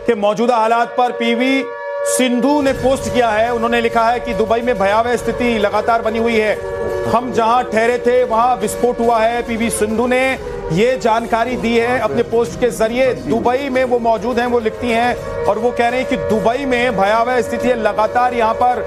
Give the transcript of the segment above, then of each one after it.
के मौजूदा हालात पर पीवी सिंधु ने पोस्ट किया है। उन्होंने लिखा है कि दुबई में भयावह स्थिति लगातार बनी हुई है। हम जहां ठहरे थे वहां विस्फोट हुआ है। पीवी सिंधु ने ये जानकारी दी है अपने पोस्ट के जरिए। दुबई में वो मौजूद हैं, वो लिखती हैं और वो कह रहे हैं कि दुबई में भयावह स्थिति है। लगातार यहाँ पर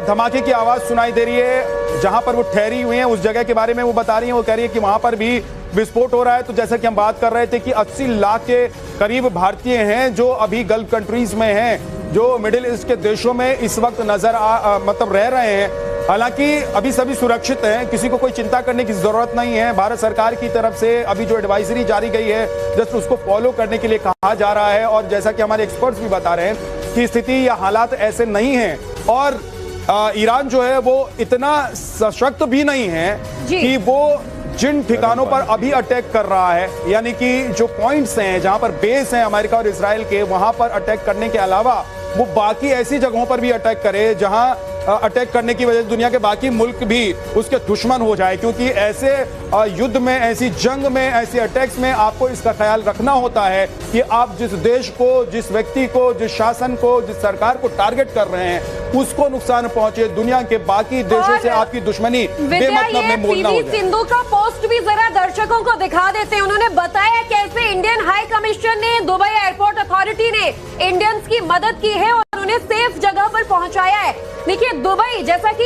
धमाके की आवाज सुनाई दे रही है। जहां पर वो ठहरी हुई हैं उस जगह के बारे में वो बता रही हैं। वो कह रही है कि वहां पर भी विस्फोट हो रहा है। तो जैसा कि हम बात कर रहे थे कि 80 लाख के करीब भारतीय हैं जो अभी गल्फ कंट्रीज में हैं, जो मिडिल ईस्ट के देशों में इस वक्त मतलब रह रहे हैं। हालांकि अभी सभी सुरक्षित हैं, किसी को कोई चिंता करने की जरूरत नहीं है। भारत सरकार की तरफ से अभी जो एडवाइजरी जारी गई है जस्ट उसको फॉलो करने के लिए कहा जा रहा है। और जैसा कि हमारे एक्सपर्ट्स भी बता रहे हैं कि स्थिति या हालात ऐसे नहीं हैं और ईरान जो है वो इतना सशक्त भी नहीं है कि वो जिन ठिकानों पर अभी अटैक कर रहा है, यानी कि जो पॉइंट्स हैं जहां पर बेस हैं अमेरिका और इजराइल के, वहां पर अटैक करने के अलावा वो बाकी ऐसी जगहों पर भी अटैक करे जहां अटैक करने की वजह से दुनिया के बाकी मुल्क भी उसके दुश्मन हो जाए। क्योंकि ऐसे युद्ध में, ऐसी जंग में, ऐसे अटैक्स में आपको इसका ख्याल रखना होता है कि आप जिस देश को, जिस व्यक्ति को, जिस शासन को, जिस सरकार को टारगेट कर रहे हैं उसको नुकसान पहुंचे। दुनिया के बाकी देशों से आपकी दुश्मनी बेमतलब में मोल ना हो जाए। सिंधु का पोस्ट भी जरा दर्शकों को दिखा देते हैं। उन्होंने बताया कैसे इंडियन हाई कमीशन ने, दुबई एयरपोर्ट अथॉरिटी ने इंडियंस की मदद की है और उन्हें सेफ जगह पर पहुंचाया है। देखिए दुबई, जैसा कि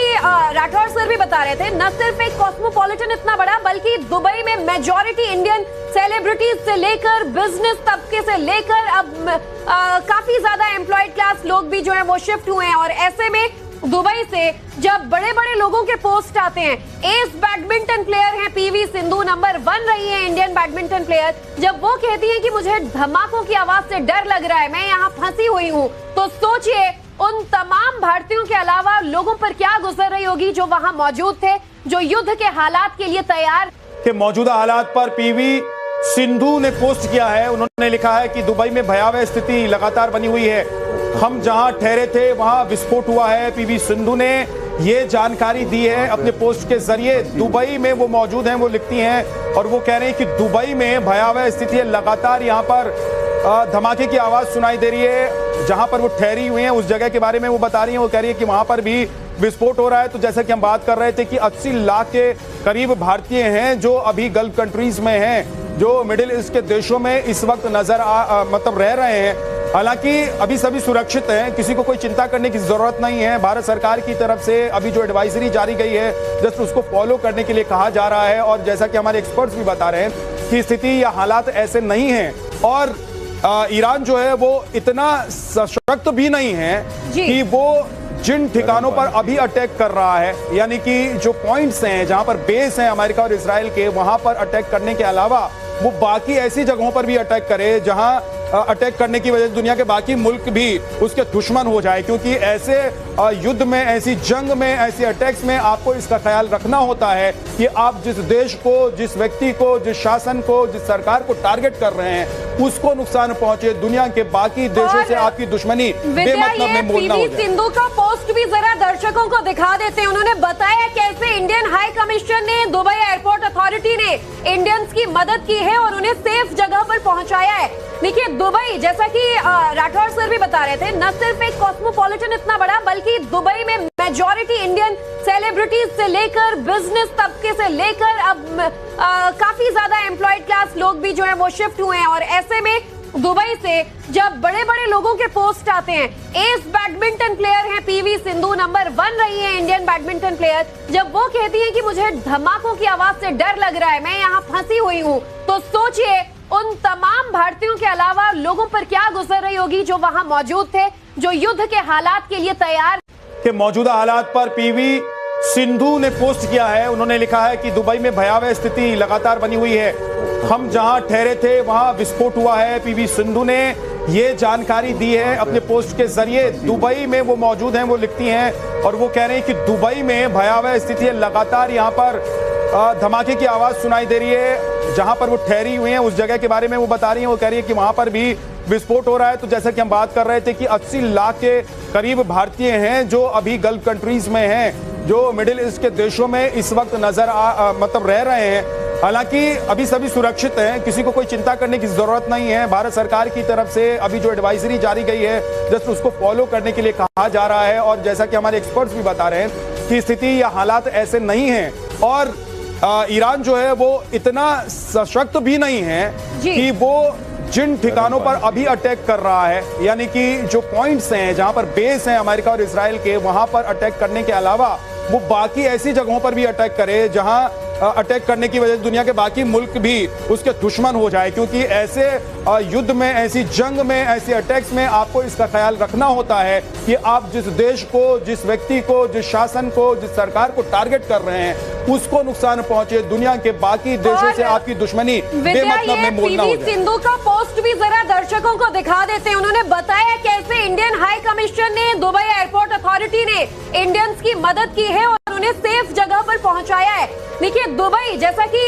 राठौर सर भी बता रहे थे, न सिर्फ एक कॉस्मोपॉलिटन इतना बड़ा बल्कि दुबई में मेजॉरिटी इंडियन सेलिब्रिटीज से लेकर बिजनेस तबके से लेकर अब काफी ज्यादा एम्प्लॉयड क्लास लोग भी जो है वो शिफ्ट हुए हैं। और ऐसे में दुबई से जब बड़े बड़े लोगों के पोस्ट आते हैं, एस बैडमिंटन प्लेयर हैं पीवी सिंधु, नंबर 1 रही है इंडियन बैडमिंटन प्लेयर, जब वो कहती हैं कि मुझे धमाकों की आवाज से डर लग रहा है, मैं यहाँ फंसी हुई हूँ, तो सोचिए उन तमाम भारतीयों के अलावा लोगों पर क्या गुजर रही होगी जो वहां मौजूद थे, जो युद्ध के हालात के लिए तैयार। के मौजूदा हालात पर पीवी सिंधु ने पोस्ट किया है। उन्होंने लिखा है कि दुबई में भयावह स्थिति लगातार बनी हुई है। हम जहां ठहरे थे वहां विस्फोट हुआ है। पीवी सिंधु ने ये जानकारी दी है अपने पोस्ट के जरिए। दुबई में वो मौजूद हैं, वो लिखती हैं और वो कह रहे हैं कि दुबई में भयावह स्थिति है। लगातार यहाँ पर धमाके की आवाज सुनाई दे रही है। जहां पर वो ठहरी हुई हैं उस जगह के बारे में वो बता रही हैं। वो कह रही है कि वहां पर भी विस्फोट हो रहा है। तो जैसा कि हम बात कर रहे थे कि 80 लाख के करीब भारतीय हैं जो अभी गल्फ कंट्रीज में हैं, जो मिडिल ईस्ट के देशों में इस वक्त मतलब रह रहे हैं। हालांकि अभी सभी सुरक्षित हैं, किसी को कोई चिंता करने की जरूरत नहीं है। भारत सरकार की तरफ से अभी जो एडवाइजरी जारी गई है जस्ट उसको फॉलो करने के लिए कहा जा रहा है। और जैसा कि हमारे एक्सपर्ट्स भी बता रहे हैं कि स्थिति या हालात ऐसे नहीं हैं और ईरान जो है वो इतना सशक्त भी नहीं है कि वो जिन ठिकानों पर अभी अटैक कर रहा है, यानी कि जो पॉइंट्स हैं जहां पर बेस हैं अमेरिका और इजराइल के, वहां पर अटैक करने के अलावा वो बाकी ऐसी जगहों पर भी अटैक करे जहां अटैक करने की वजह से दुनिया के बाकी मुल्क भी उसके दुश्मन हो जाए। क्योंकि ऐसे युद्ध में, ऐसी जंग में, ऐसे अटैक्स में आपको इसका ख्याल रखना होता है कि आप जिस देश को, जिस व्यक्ति को, जिस शासन को, जिस सरकार को टारगेट कर रहे हैं उसको नुकसान पहुंचे। दुनिया के बाकी देशों से आपकी दुश्मनी बेमतलब में मोल ना हो जाए। सिंधु का पोस्ट भी जरा दर्शकों को दिखा देते हैं। उन्होंने बताया कैसे इंडियन हाई कमीशन ने, दुबई एयरपोर्ट अथॉरिटी ने इंडियंस की मदद की है और उन्हें सेफ जगह पर पहुंचाया है। देखिए दुबई, जैसा कि राठौर सर भी बता रहे थे, न सिर्फ एक कॉस्मोपॉलिटन इतना बड़ा बल्कि दुबई में मेजॉरिटी इंडियन सेलिब्रिटीज से लेकर बिजनेस तबके से लेकर अब काफी ज्यादा एम्प्लॉयड क्लास लोग भी जो है वो शिफ्ट हुए हैं। और ऐसे में दुबई से जब बड़े बड़े लोगों के पोस्ट आते हैं, एस बैडमिंटन प्लेयर हैं पीवी सिंधु, नंबर 1 रही है इंडियन बैडमिंटन प्लेयर, जब वो कहती हैं कि मुझे धमाकों की आवाज से डर लग रहा है, मैं यहाँ फंसी हुई हूँ, तो सोचिए उन तमाम भारतीयों के अलावा लोगों पर क्या गुजर रही होगी जो वहां मौजूद थे, जो युद्ध के हालात के लिए तैयार। के मौजूदा हालात पर पीवी सिंधु ने पोस्ट किया है। उन्होंने लिखा है कि दुबई में भयावह स्थिति लगातार बनी हुई है। हम जहां ठहरे थे वहां विस्फोट हुआ है। पीवी सिंधु ने ये जानकारी दी है अपने पोस्ट के जरिए। दुबई में वो मौजूद हैं, वो लिखती हैं और वो कह रहे हैं कि दुबई में भयावह स्थिति है। लगातार यहाँ पर धमाके की आवाज सुनाई दे रही है। जहां पर वो ठहरी हुई हैं उस जगह के बारे में वो बता रही हैं। वो कह रही है कि वहां पर भी विस्फोट हो रहा है। तो जैसा कि हम बात कर रहे थे कि 80 लाख के करीब भारतीय हैं जो अभी गल्फ कंट्रीज में हैं, जो मिडिल ईस्ट के देशों में इस वक्त मतलब रह रहे हैं। हालांकि अभी सभी सुरक्षित हैं, किसी को कोई चिंता करने की जरूरत नहीं है। भारत सरकार की तरफ से अभी जो एडवाइजरी जारी गई है जस्ट उसको फॉलो करने के लिए कहा जा रहा है। और जैसा कि हमारे एक्सपर्ट्स भी बता रहे हैं कि स्थिति या हालात ऐसे नहीं हैं और ईरान जो है वो इतना सशक्त भी नहीं है कि वो जिन ठिकानों पर अभी अटैक कर रहा है, यानी कि जो पॉइंट्स हैं जहां पर बेस हैं अमेरिका और इजराइल के, वहां पर अटैक करने के अलावा वो बाकी ऐसी जगहों पर भी अटैक करे जहां अटैक करने की वजह से दुनिया के बाकी मुल्क भी उसके दुश्मन हो जाए। क्योंकि ऐसे युद्ध में, ऐसी जंग में, ऐसे अटैक्स में आपको इसका ख्याल रखना होता है कि आप जिस देश को, जिस व्यक्ति को, जिस शासन को, जिस सरकार को टारगेट कर रहे हैं उसको नुकसान पहुंचे, दुनिया के बाकी देशों से आपकी दुश्मनी बेमतलब में मोल ना हो जाए। सिंधु का पोस्ट भी जरा दर्शकों को दिखा देते हैं। उन्होंने बताया कैसे इंडियन हाई कमिश्नर ने, दुबई एयरपोर्ट अथॉरिटी ने इंडियंस की मदद की है और उन्हें सेफ जगह पर पहुंचाया है। देखिए दुबई, जैसा कि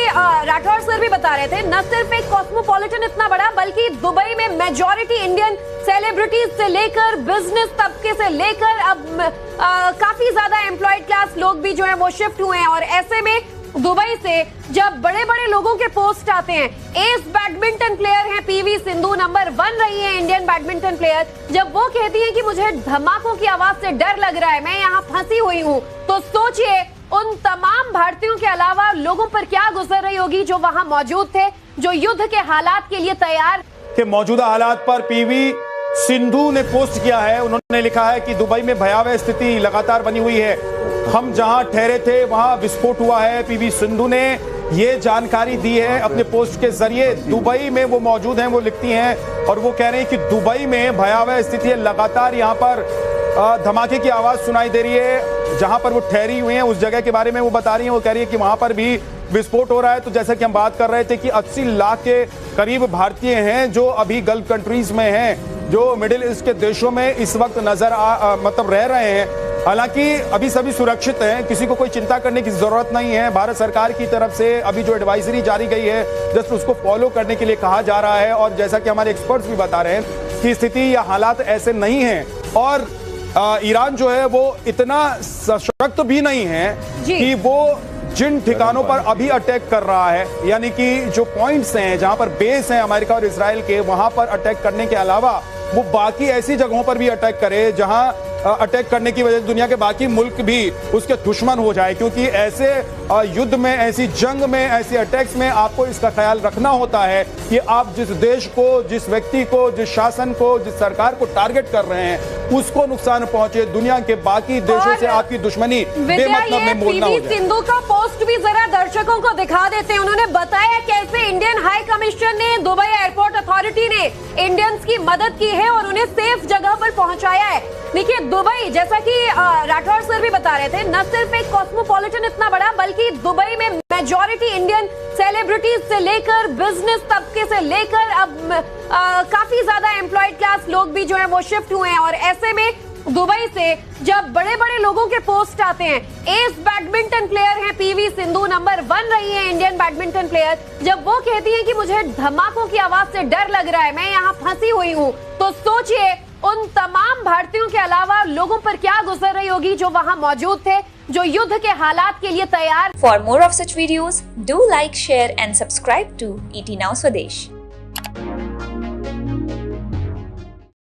राठौर सर भी बता रहे थे, न सिर्फ एक कॉस्मोपॉलिटन इतना बड़ा बल्कि दुबई में मेजॉरिटी इंडियन सेलिब्रिटीज से लेकर बिजनेस तबके से लेकर अब काफी ज्यादा एम्प्लॉयड क्लास लोग भी जो है वो शिफ्ट हुए हैं। और ऐसे में दुबई से जब बड़े बड़े लोगों के पोस्ट आते हैं, एस बैडमिंटन प्लेयर हैं पीवी सिंधु, नंबर 1 रही है इंडियन बैडमिंटन प्लेयर, जब वो कहती है कि मुझे धमाकों की आवाज से डर लग रहा है, मैं यहाँ फंसी हुई हूँ, तो सोचिए उन तमाम भारतीयों के अलावा लोगों पर क्या गुजर रही होगी जो वहां मौजूद थे, जो युद्ध के हालात के लिए तैयार के मौजूदा हालात पर पीवी सिंधु ने पोस्ट किया है। उन्होंने लिखा है कि दुबई में भयावह स्थिति लगातार बनी हुई है, हम जहां ठहरे थे वहां विस्फोट हुआ है। पीवी सिंधु ने ये जानकारी दी है अपने पोस्ट के जरिए। दुबई में वो मौजूद हैं, वो लिखती हैं और वो कह रहे हैं कि दुबई में भयावह स्थिति है, लगातार यहाँ पर धमाके की आवाज सुनाई दे रही है। जहां पर वो ठहरी हुई हैं उस जगह के बारे में वो बता रही हैं। वो कह रही है कि वहां पर भी विस्फोट हो रहा है। तो जैसा कि हम बात कर रहे थे कि 80 लाख के करीब भारतीय हैं जो अभी गल्फ कंट्रीज में हैं, जो मिडिल ईस्ट के देशों में इस वक्त मतलब रह रहे हैं। हालांकि अभी सभी सुरक्षित हैं, किसी को कोई चिंता करने की जरूरत नहीं है। भारत सरकार की तरफ से अभी जो एडवाइजरी जारी गई है जस्ट उसको फॉलो करने के लिए कहा जा रहा है। और जैसा कि हमारे एक्सपर्ट्स भी बता रहे हैं कि स्थिति या हालात ऐसे नहीं हैं और ईरान जो है वो इतना सशक्त भी नहीं है कि वो जिन ठिकानों पर अभी अटैक कर रहा है, यानी कि जो पॉइंट्स हैं जहां पर बेस हैं अमेरिका और इजराइल के, वहां पर अटैक करने के अलावा वो बाकी ऐसी जगहों पर भी अटैक करे जहां अटैक करने की वजह से दुनिया के बाकी मुल्क भी उसके दुश्मन हो जाए। क्योंकि ऐसे युद्ध में, ऐसी जंग में, ऐसे अटैक्स में आपको इसका ख्याल रखना होता है कि आप जिस देश को, जिस व्यक्ति को, जिस शासन को, जिस सरकार को टारगेट कर रहे हैं उसको नुकसान पहुंचे, दुनिया के बाकी देशों से आपकी दुश्मनी बेमतलब में मोल ना हो जाए। सिंधु का पोस्ट भी जरा दर्शकों को दिखा देते हैं। उन्होंने बताया कैसे इंडियन हाई कमिश्नर ने, दुबई एयरपोर्ट अथॉरिटी ने इंडियंस की मदद की है और उन्हें सेफ जगह पर पहुंचाया है। देखिए दुबई, जैसा कि राठौर सर भी बता रहे थे, न सिर्फ एक कॉस्मोपॉलिटन इतना बड़ा बल्कि दुबई में मेजॉरिटी इंडियन सेलिब्रिटीज से लेकर बिजनेस तबके से लेकर अब काफी ज्यादा एम्प्लॉयड क्लास लोग भी जो है वो शिफ्ट हुए हैं। और ऐसे में दुबई से जब बड़े बड़े लोगों के पोस्ट आते हैं, एस बैडमिंटन प्लेयर हैं पीवी सिंधु, नंबर 1 रही है इंडियन बैडमिंटन प्लेयर, जब वो कहती हैं कि मुझे धमाकों की आवाज से डर लग रहा है, मैं यहाँ फंसी हुई हूँ, तो सोचिए उन तमाम भारतीयों के अलावा लोगों पर क्या गुजर रही होगी जो वहां मौजूद थे, जो युद्ध के हालात के लिए तैयार। For more of such videos, do like, share and subscribe to ET Now Swadesh.